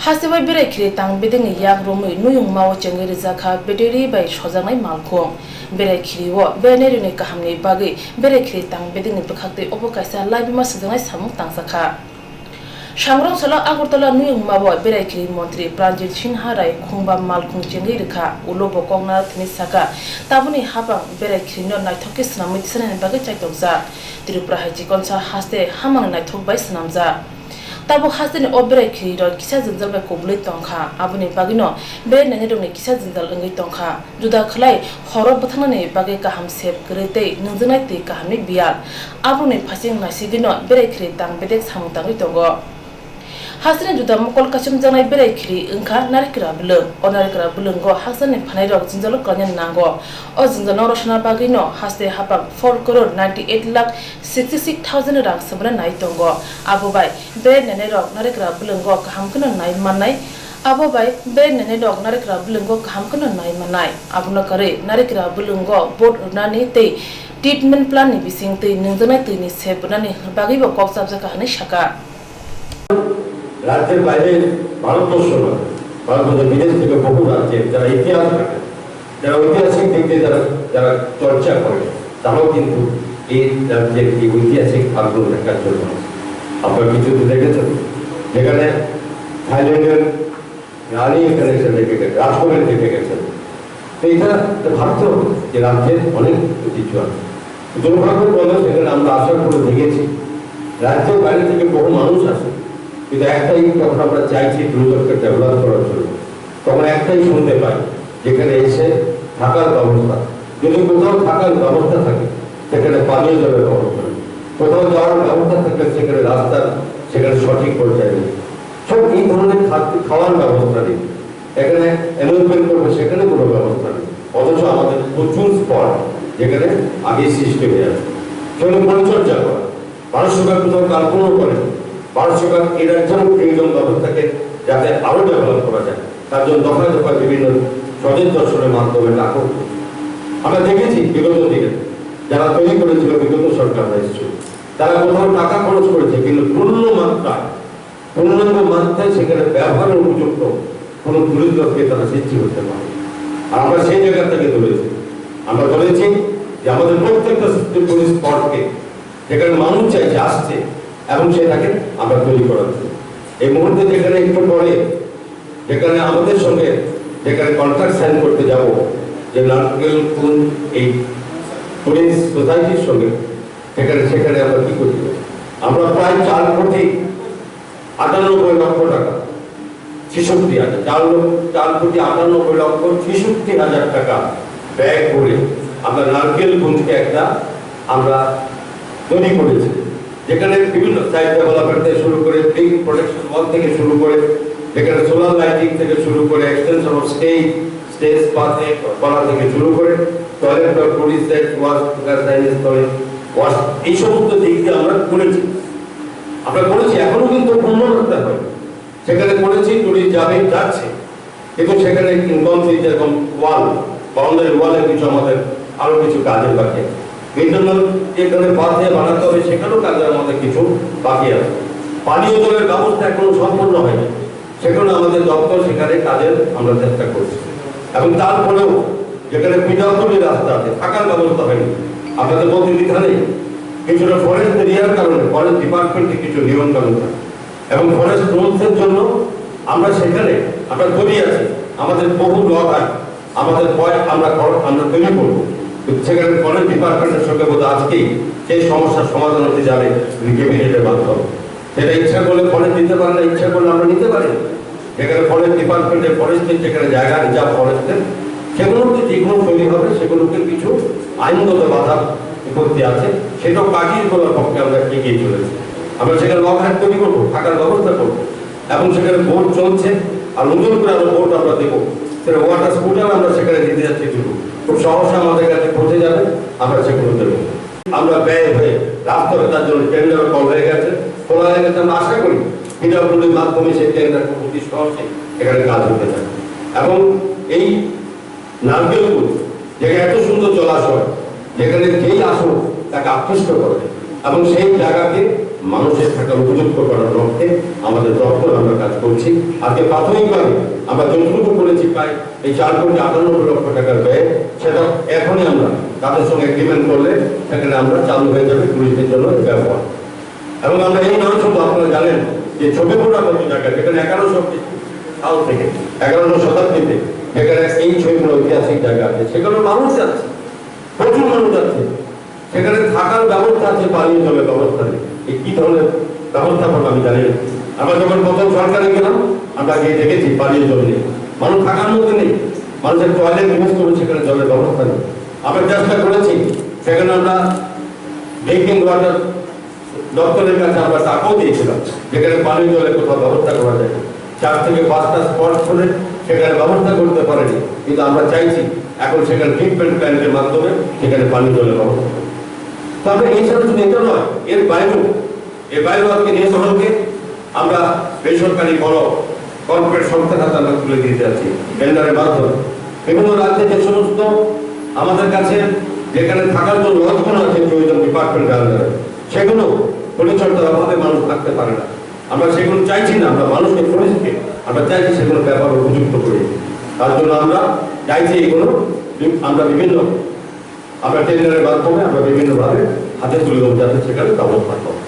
Hasibai berekri tang bedeng yak romi nuyung mawo cengeri zakha bederi bai sojangai malkhong berekri wo benerune kahamni bagi berekri tang bedeng bekhakte obokaisa laibima sajangai samung tangsakha Shangrong sala Agartala nuyung mawo berekri mantri Pranjit Sinha rai khungba malkhung cengeri rekha ulobo kongna thini saka tabuni habang berekri no naithoke snamui tisane bagi chaitokja Tripura haji konsa haste hamang naithok bai snamja Tabu hasten obere kiro kisa zinjal bai koblei tongkha abuni bagino be nanirongni kisa zinjal ngai tongkha juda khlai horo bothanani bage kaham sep grete nungjanai te kahamni bial abuni phasing nasigino bere khri tang bedek samung tangi tongo Hasan juda mokol kasum jangai bere khri engkha narikra bulung onarikra bulungo hasan phanai rok zinjal kanyan nango o zinjal roshna bagino haste habak 4 crore 98 lakh 66,000 rang sabra nai tongo abubai be nene rok narikra bulungo kaham kono nai manai abubai be nene rok narikra bulungo kaham kono nai manai abuno kare narikra bulungo board nani te treatment plan ni bising te nungjanai te ni sebunani bagi bo kok sabja kahani shaka রাজ্যের বাইরে ভারতবর্ষ নয় ভারতবর্ষের বিদেশ থেকে বহু রাজ্যে যারা ইতিহাস থাকে যারা ঐতিহাসিক দিক দিয়ে যারা চর্চা করে তারাও কিন্তু এই রাজ্যের এই ঐতিহাসিক ভাগগুলো দেখার জন্য আপনারা কিছু দেখেছেন যেখানে থাইল্যান্ডের রানী এখানে এসে দেখে গেছে রাজকুমারী দেখে গেছেন তো এটা ভাবতে হবে যে রাজ্যের অনেক ঐতিহ্য আছে দুর্ভাগ্যক্রমে সেখানে আমরা আশা করে দেখেছি রাজ্যের বাইরে থেকে বহু মানুষ আসে কিন্তু একটাই যখন আমরা চাইছি দুর্যোগকে ডেভেলপ করার জন্য তখন একটাই শুনতে পাই যেখানে এসে থাকার ব্যবস্থা যদি কোথাও থাকার ব্যবস্থা থাকে সেখানে পানীয় জলের ব্যবস্থা নেই কোথাও যাওয়ার ব্যবস্থা থাকলে সেখানে রাস্তার সেখানে সঠিক পর্যায়ে নেই সব এই ধরনের খাওয়ার ব্যবস্থা নেই এখানে অ্যামেজমেন্ট করবে সেখানে কোনো ব্যবস্থা নেই অথচ আমাদের প্রচুর স্পট যেখানে আগে সৃষ্টি হয়ে আছে সেখানে পরিচর্যা করা পারস্যকার কোথাও কার্পণও করে পারস্যকার এর একজন ফ্রিডম ব্যবস্থাকে যাতে আরো ডেভেলপ করা যায় তার জন্য দফায় দফায় বিভিন্ন স্বদেশ দর্শনের মাধ্যমে নাটক আমরা দেখেছি বিগত দিনে যারা তৈরি করেছিল বিগত সরকাররা এসেছিল তারা কোথাও টাকা খরচ করেছে কিন্তু পূর্ণাঙ্গ মাত্রায় সেখানে ব্যবহারের উপযুক্ত কোনো টুরিজমকে তারা সৃষ্টি করতে পারে আর আমরা সেই জায়গা থেকে ধরেছি আমরা বলেছি যে আমাদের প্রত্যেকটা টুরিস্ট স্পটকে যেখানে মানুষ চাইছে আসছে এবং সেটাকে আমরা তৈরি করাচ্ছি এই মুহূর্তে যেখানে একটু পরে যেখানে আমাদের সঙ্গে যেখানে কন্ট্রাক্ট সাইন করতে যাব যে নারকেল কুন এই টুরিস্ট সোসাইটির সঙ্গে সেখানে আমরা কি করছি আমরা প্রায় 4,98,00,000 টাকা 66,000 4,98,66,000 টাকা ব্যয় করে আমরা নারকেল কুঞ্জকে একটা আমরা তৈরি করেছি যেখানে বিভিন্ন সাইড ডেভেলপমেন্ট থেকে শুরু করে পিক প্রোটেকশন ওয়াল থেকে শুরু করে যেখানে সোলার লাইটিং থেকে শুরু করে এক্সটেনশন অফ স্টেজ পাথে করা থেকে শুরু করে টয়লেট বা police said wash gardening toilet wash এই সমস্ত দিক দিয়ে আমরা করেছি এখনো কিন্তু পূর্ণ করতে হয় সেখানে করেছি টুরিস্ট যাচ্ছে কিন্তু সেখানে ইনকমপ্লিট যেরকম ওয়াল বাউন্ডারি ওয়ালের কিছু আমাদের আরো কিছু কাজের বাকি ইন্টারনাল যেখানে বাঁধে বানাতে হবে সেখানেও কাজের আমাদের কিছু বাকি আছে পানীয় জলের ব্যবস্থা এখনো সম্পূর্ণ হয়নি সেখানে আমাদের দপ্তর সেখানে কাজের আমরা চেষ্টা করছি এবং তারপরেও যেখানে পিডব্লিউডি রাস্তা আছে থাকার ব্যবস্থা হয়নি আপনাদের মধ্যে এখানে কিছুটা ফরেস্ট এরিয়ার কারণে ফরেস্ট ডিপার্টমেন্টে কিছু নিয়ম কানুন থাকে এবং ফরেস্ট রুলসের জন্য আমরা সেখানে আমরা তৈরি আছি আমাদের বহু লগ আছে আমাদের আমরা তৈরি করবো সেখানে ফরেস্ট ডিপার্টমেন্টের সঙ্গে বোধ আজকেই সেই সমস্যার সমাধান হতে যাবে ক্যাবিনেটের মাধ্যমে সেটা ইচ্ছা করলে ফরেস্ট দিতে পারে না ইচ্ছা করলে আমরা নিতে পারি যেখানে ফরেস্ট ডিপার্টমেন্টের ফরেস্টের যেখানে জায়গা রিজার্ভ ফরেস্টের সেগুলোকে যেগুলো তৈরি হবে সেগুলোকে কিছু আইনগত বাধা বিপত্তি আছে সেটাও কাটিয়ে তোলার পক্ষে আমরা এগিয়ে চলেছি আমরা সেখানে লকহাট তৈরি করবো থাকার ব্যবস্থা করবো এবং সেখানে বোট চলছে আর নতুন করে আরো বোট আমরা দেবো সেটা ওয়াটার স্কুটার আমরা সেখানে দিতে যাচ্ছি খুব সহসা আমাদের কাছে পৌঁছে যাবে আমরা সেগুলো দেবো আমরা ব্যয় হয়ে রাস্তায় তার জন্য টেন্ডার কল হয়ে গেছে খোলা হয়ে গেছে আমরা আশা করি পিডব্লিউডির মাধ্যমে সেই টেন্ডার অতি সহজে এখানে কাজ হতে থাকে এবং এই নারকেলপুর যেখানে এত সুন্দর জলাশয় যেখানে যেই আসুক তাকে আকৃষ্ট করে এবং সেই জায়গাকে মানুষের থাকার উপযুক্ত করার লক্ষ্যে আমাদের দপ্তর আমরা কাজ করছি। আজকে প্রাথমিকভাবে আমরা যতটুকু করেছি প্রায় এই 4,98,00,000 টাকার ব্যয়, সেটা এখনই আমরা তাদের সঙ্গে এগ্রিমেন্ট করলে সেখানে আমরা চালু হয়ে যাবে টুরিস্টদের জন্য ব্যবহার। এবং আমরা এই নয় শুধু আপনারা জানেন যে ছবিপুরা মতো জায়গা যেখানে 1100 সাল থেকে 11 শতাব্দীতে যেখানে এই ছবিগুলো ঐতিহাসিক জায়গা আছে, সেখানে মানুষ যাচ্ছে, প্রচুর মানুষ যাচ্ছে, সেখানে থাকার ব্যবস্থা আছে, পানীয় জলের ব্যবস্থা নেই। এই কি ধরনের ব্যবস্থাপনা আমি জানি না। আমরা যখন প্রথম সরকারে গেলাম আমরা গিয়ে দেখেছি পানীয় জল নেই, মানুষ থাকার মধ্যে নেই, মানুষের টয়লেট ইউজ করে সেখানে জলের ব্যবস্থা নেই। আমরা চেষ্টা করেছি সেখানে আমরা ড্রিঙ্কিং ওয়াটার দপ্তরের কাছে আমরা টাকাও দিয়েছিলাম যেখানে পানীয় জলের কোথাও ব্যবস্থা করা যায়, 4 থেকে 5টা স্পট করে সেখানে ব্যবস্থা করতে পারেনি। কিন্তু আমরা চাইছি এখন সেখানে ট্রিটমেন্ট প্ল্যান্টের মাধ্যমে সেখানে পানীয় জলের ব্যবস্থা। তবে এই সাথে শুধু এটা নয়, এর বাইরেও আজকে নিয়ে শহরকে আমরা বেসরকারি বড় কর্পোরেট সংস্থার হাতে আমরা তুলে দিতে যাচ্ছি টেন্ডারের মাধ্যমে। বিভিন্ন রাজ্যে যে সমস্ত আমাদের কাছে যেখানে থাকার জন্য লক্ষণ আছে প্রয়োজন ডিপার্টমেন্টের আন্ডারে, সেগুলো পরিচর্যার অভাবে মানুষ থাকতে পারে না। আমরা সেগুলো চাইছি না, আমরা মানুষকে টুরিস্টকে আমরা চাইছি সেগুলো ব্যবহার উপযুক্ত করি। তার জন্য আমরা চাইছি এগুলো আমরা টেন্ডারের মাধ্যমে আমরা বিভিন্নভাবে হাতে তুলে দেবো যাতে সেখানে ব্যবস্থা করবো।